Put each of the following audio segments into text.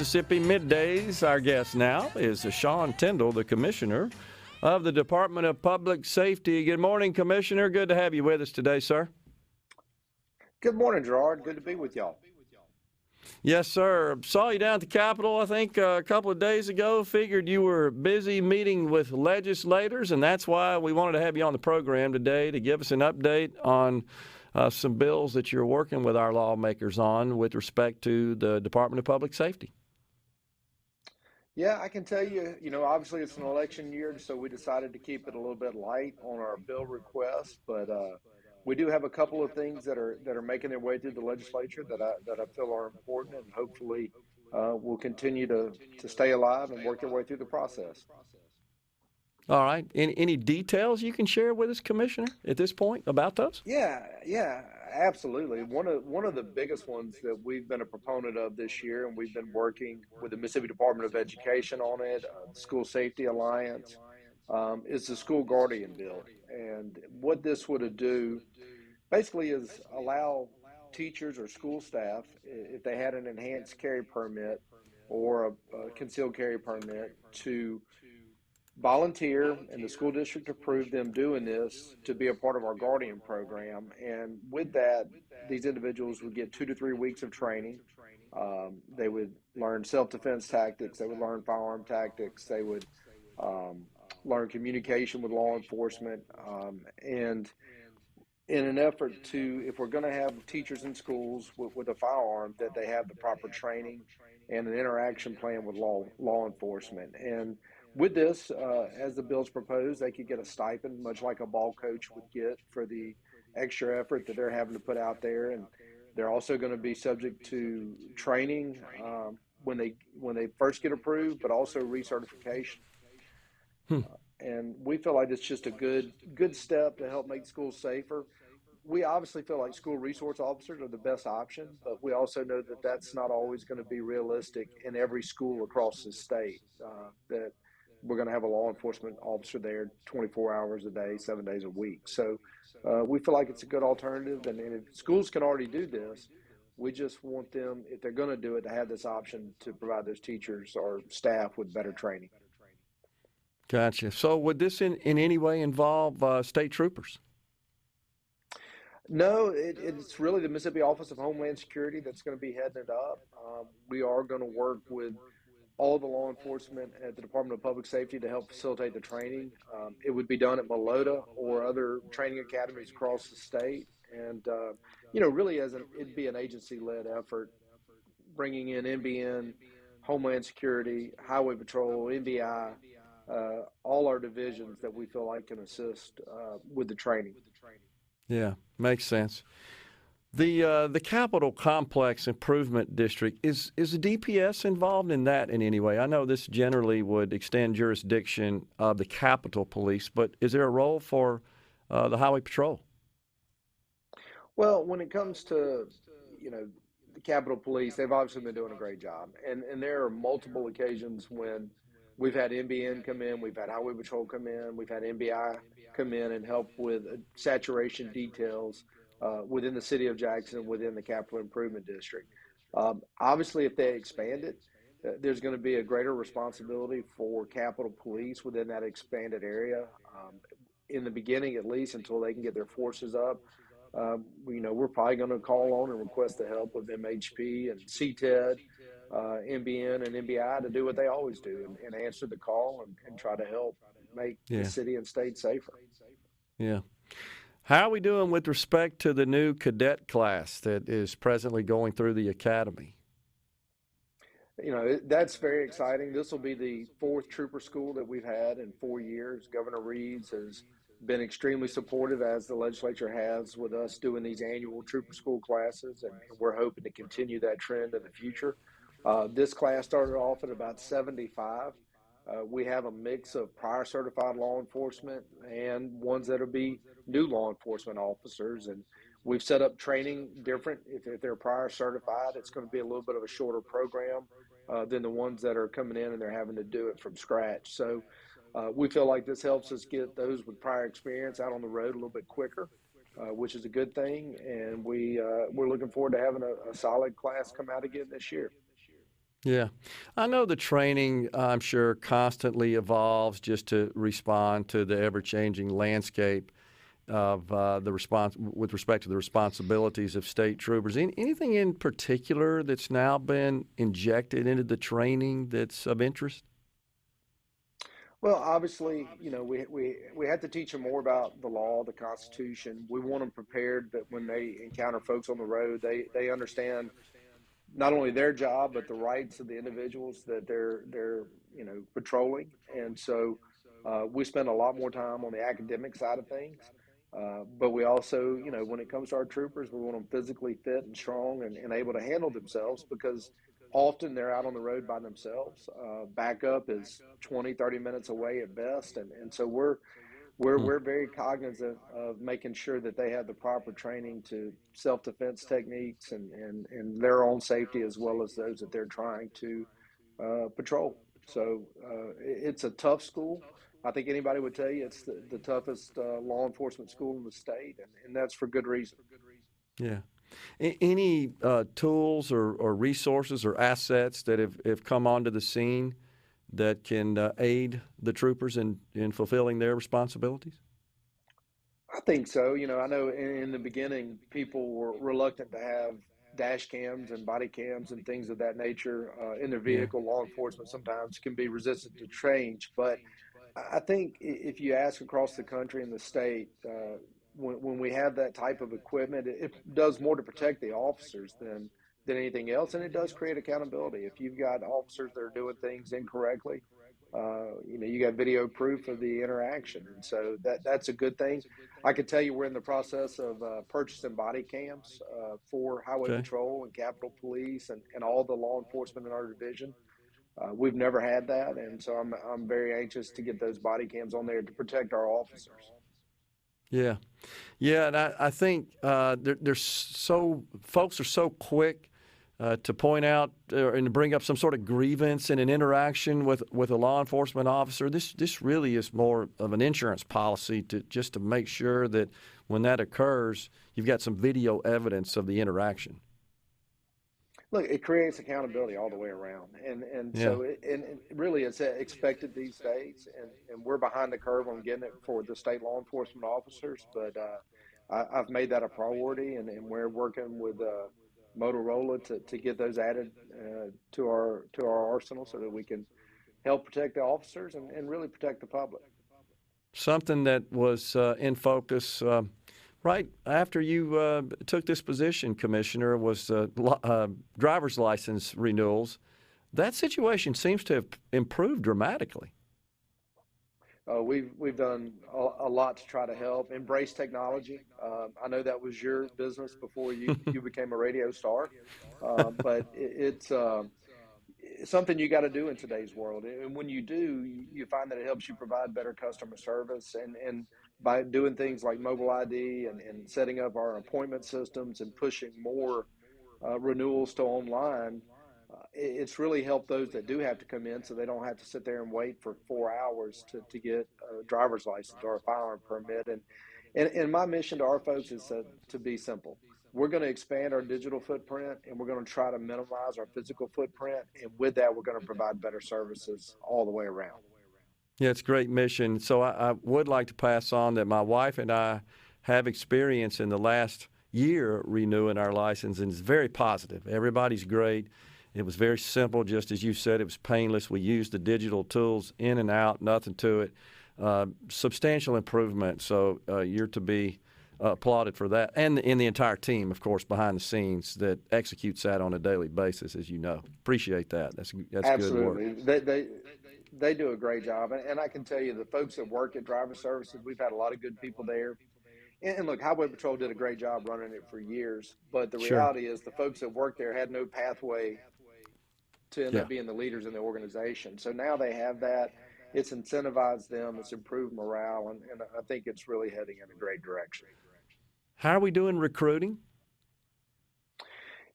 Mississippi Middays. Our guest now is Sean Tindell, the Commissioner of the Department of Public Safety. Good morning, Commissioner. Good to have you with us today, sir. Good morning, Gerard. Good to be with y'all. Yes, sir. Saw you down at the Capitol, I think, a couple of days ago. Figured you were busy meeting with legislators, and that's why we wanted to have you on the program today to give us an update on some bills that you're working with our lawmakers on with respect to the Department of Public Safety. Yeah, I can tell you, obviously it's an election year, so we decided to keep it a little bit light on our bill requests, but we do have a couple of things that are making their way through the legislature that I feel are important, and hopefully will continue to stay alive and work their way through the process. All right. Any details you can share with us, Commissioner, at this point about those? Yeah, absolutely. One of the biggest ones that we've been a proponent of this year, and we've been working with the Mississippi Department of Education on it, the School Safety Alliance, is the school guardian bill. And what this would do basically is allow teachers or school staff, if they had an enhanced carry permit or a concealed carry permit, to volunteer, and the school district approved them doing this to be a part of our guardian program. And with that, these individuals would get 2 to 3 weeks of training. They would learn self-defense tactics. They would learn firearm tactics. They would learn communication with law enforcement. And in an effort to, if we're going to have teachers in schools with a firearm, that they have the proper training and an interaction plan with law enforcement. And with this, as the bill's proposed, they could get a stipend, much like a ball coach would get for the extra effort that they're having to put out there. And they're also going to be subject to training when they first get approved, but also recertification. And we feel like it's just a good step to help make schools safer. We obviously feel like school resource officers are the best option, but we also know that that's not always going to be realistic in every school across the state, that we're going to have a law enforcement officer there 24 hours a day, 7 days a week. So we feel like it's a good alternative. And if schools can already do this, we just want them, if they're going to do it, to have this option to provide those teachers or staff with better training. Gotcha. So would this in any way involve state troopers? No, it's really the Mississippi Office of Homeland Security that's going to be heading it up. We are going to work with all the law enforcement at the Department of Public Safety to help facilitate the training. It would be done at Malota or other training academies across the state. And, really it'd be an agency-led effort, bringing in NBN, Homeland Security, Highway Patrol, NBI, all our divisions that we feel like can assist with the training. Yeah, makes sense. The Capitol Complex Improvement District, is the DPS involved in that in any way? I know this generally would extend jurisdiction of the Capitol Police, but is there a role for the Highway Patrol? Well, when it comes to, the Capitol Police, they've obviously been doing a great job. And there are multiple occasions when we've had NBN come in, we've had Highway Patrol come in, we've had NBI come in and help with saturation details within the city of Jackson, within the Capital Improvement District. Obviously, if they expand it, there's going to be a greater responsibility for Capitol Police within that expanded area. In the beginning, at least, until they can get their forces up, we're probably going to call on and request the help of MHP and CTED, NBN and NBI to do what they always do and answer the call and try to help make the city and state safer. Yeah. How are we doing with respect to the new cadet class that is presently going through the academy? That's very exciting. This will be the 4th trooper school that we've had in 4 years. Governor Reeves has been extremely supportive, as the legislature has, with us doing these annual trooper school classes, and we're hoping to continue that trend in the future. This class started off at about 75. We have a mix of prior certified law enforcement and ones that'll be new law enforcement officers. And we've set up training different. If they're prior certified, it's going to be a little bit of a shorter program than the ones that are coming in and they're having to do it from scratch. So we feel like this helps us get those with prior experience out on the road a little bit quicker, which is a good thing. And we're looking forward to having a solid class come out again this year. Yeah. I know the training, I'm sure, constantly evolves just to respond to the ever-changing landscape of the response with respect to the responsibilities of state troopers. Anything in particular that's now been injected into the training that's of interest? Well, obviously, we had to teach them more about the law, the Constitution. We want them prepared that when they encounter folks on the road, they understand not only their job but the rights of the individuals that they're patrolling. And so we spend a lot more time on the academic side of things. But we also, when it comes to our troopers, we want them physically fit and strong and able to handle themselves because often they're out on the road by themselves. Backup is 20, 30 minutes away at best. And so Hmm. we're very cognizant of making sure that they have the proper training to self-defense techniques and their own safety as well as those that they're trying to patrol. So it's a tough school. I think anybody would tell you it's the toughest law enforcement school in the state, and that's for good reason. Yeah. Any tools or resources or assets that have come onto the scene that can aid the troopers in fulfilling their responsibilities? I think so. I know in the beginning, people were reluctant to have dash cams and body cams and things of that nature in their Yeah. vehicle. Law enforcement sometimes can be resistant to change, but I think if you ask across the country and the state, when we have that type of equipment, it does more to protect the officers than anything else, and it does create accountability. If you've got officers that are doing things incorrectly, you got video proof of the interaction, and so that's a good thing. I can tell you we're in the process of purchasing body cams for Highway Okay. Patrol and Capitol Police and all the law enforcement in our division. We've never had that, and so I'm very anxious to get those body cams on there to protect our officers. Yeah. Yeah, and I think there's so folks are so quick to point out and to bring up some sort of grievance in an interaction with a law enforcement officer. This really is more of an insurance policy to just to make sure that when that occurs, you've got some video evidence of the interaction. Look, it creates accountability all the way around, and Yeah. so and really it's expected these days, and we're behind the curve on getting it for the state law enforcement officers, but I've made that a priority, and we're working with Motorola to get those added to our arsenal so that we can help protect the officers and really protect the public. Something that was in focus right after you took this position, Commissioner, was driver's license renewals. That situation seems to have improved dramatically. We've done a lot to try to help embrace technology. I know that was your business before you became a radio star, but it's something you got to do in today's world. And when you do, you find that it helps you provide better customer service. And by doing things like mobile ID and setting up our appointment systems and pushing more renewals to online, it's really helped those that do have to come in so they don't have to sit there and wait for 4 hours to get a driver's license or a firearm permit. And my mission to our folks is to be simple. We're going to expand our digital footprint and we're going to try to minimize our physical footprint. And with that, we're going to provide better services all the way around. Yeah, it's a great mission. So I would like to pass on that my wife and I have experience in the last year renewing our license, and it's very positive. Everybody's great. It was very simple, just as you said. It was painless. We used the digital tools in and out, nothing to it. Substantial improvement. So you're to be applauded for that, and in the entire team, of course, behind the scenes that executes that on a daily basis, as you know. Appreciate that. That's good work. Absolutely. They do a great job. And I can tell you the folks that work at Driver Services, we've had a lot of good people there. And look, Highway Patrol did a great job running it for years. But the Sure. reality is the folks that work there had no pathway to end Yeah. up being the leaders in the organization. So now they have that. It's incentivized them. It's improved morale. And I think it's really heading in a great direction. How are we doing recruiting?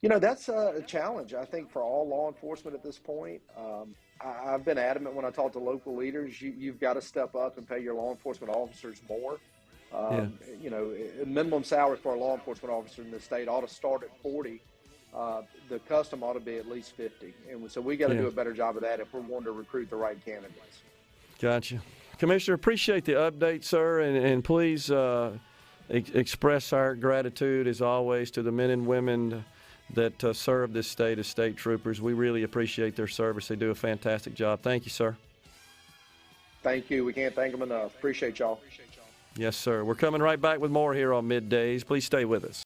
That's a challenge, I think, for all law enforcement at this point. I've been adamant when I talk to local leaders, you've got to step up and pay your law enforcement officers more. Yeah. A minimum salary for a law enforcement officer in the state ought to start at 40. the custom ought to be at least 50. And so we got to Yeah. do a better job of that if we're wanting to recruit the right candidates. Gotcha. Commissioner, appreciate the update, sir, and please express our gratitude, as always, to the men and women that serve this state as state troopers. We really appreciate their service. They do a fantastic job. Thank you, sir. Thank you. We can't thank them enough. Appreciate y'all. Yes, sir. We're coming right back with more here on Middays. Please stay with us.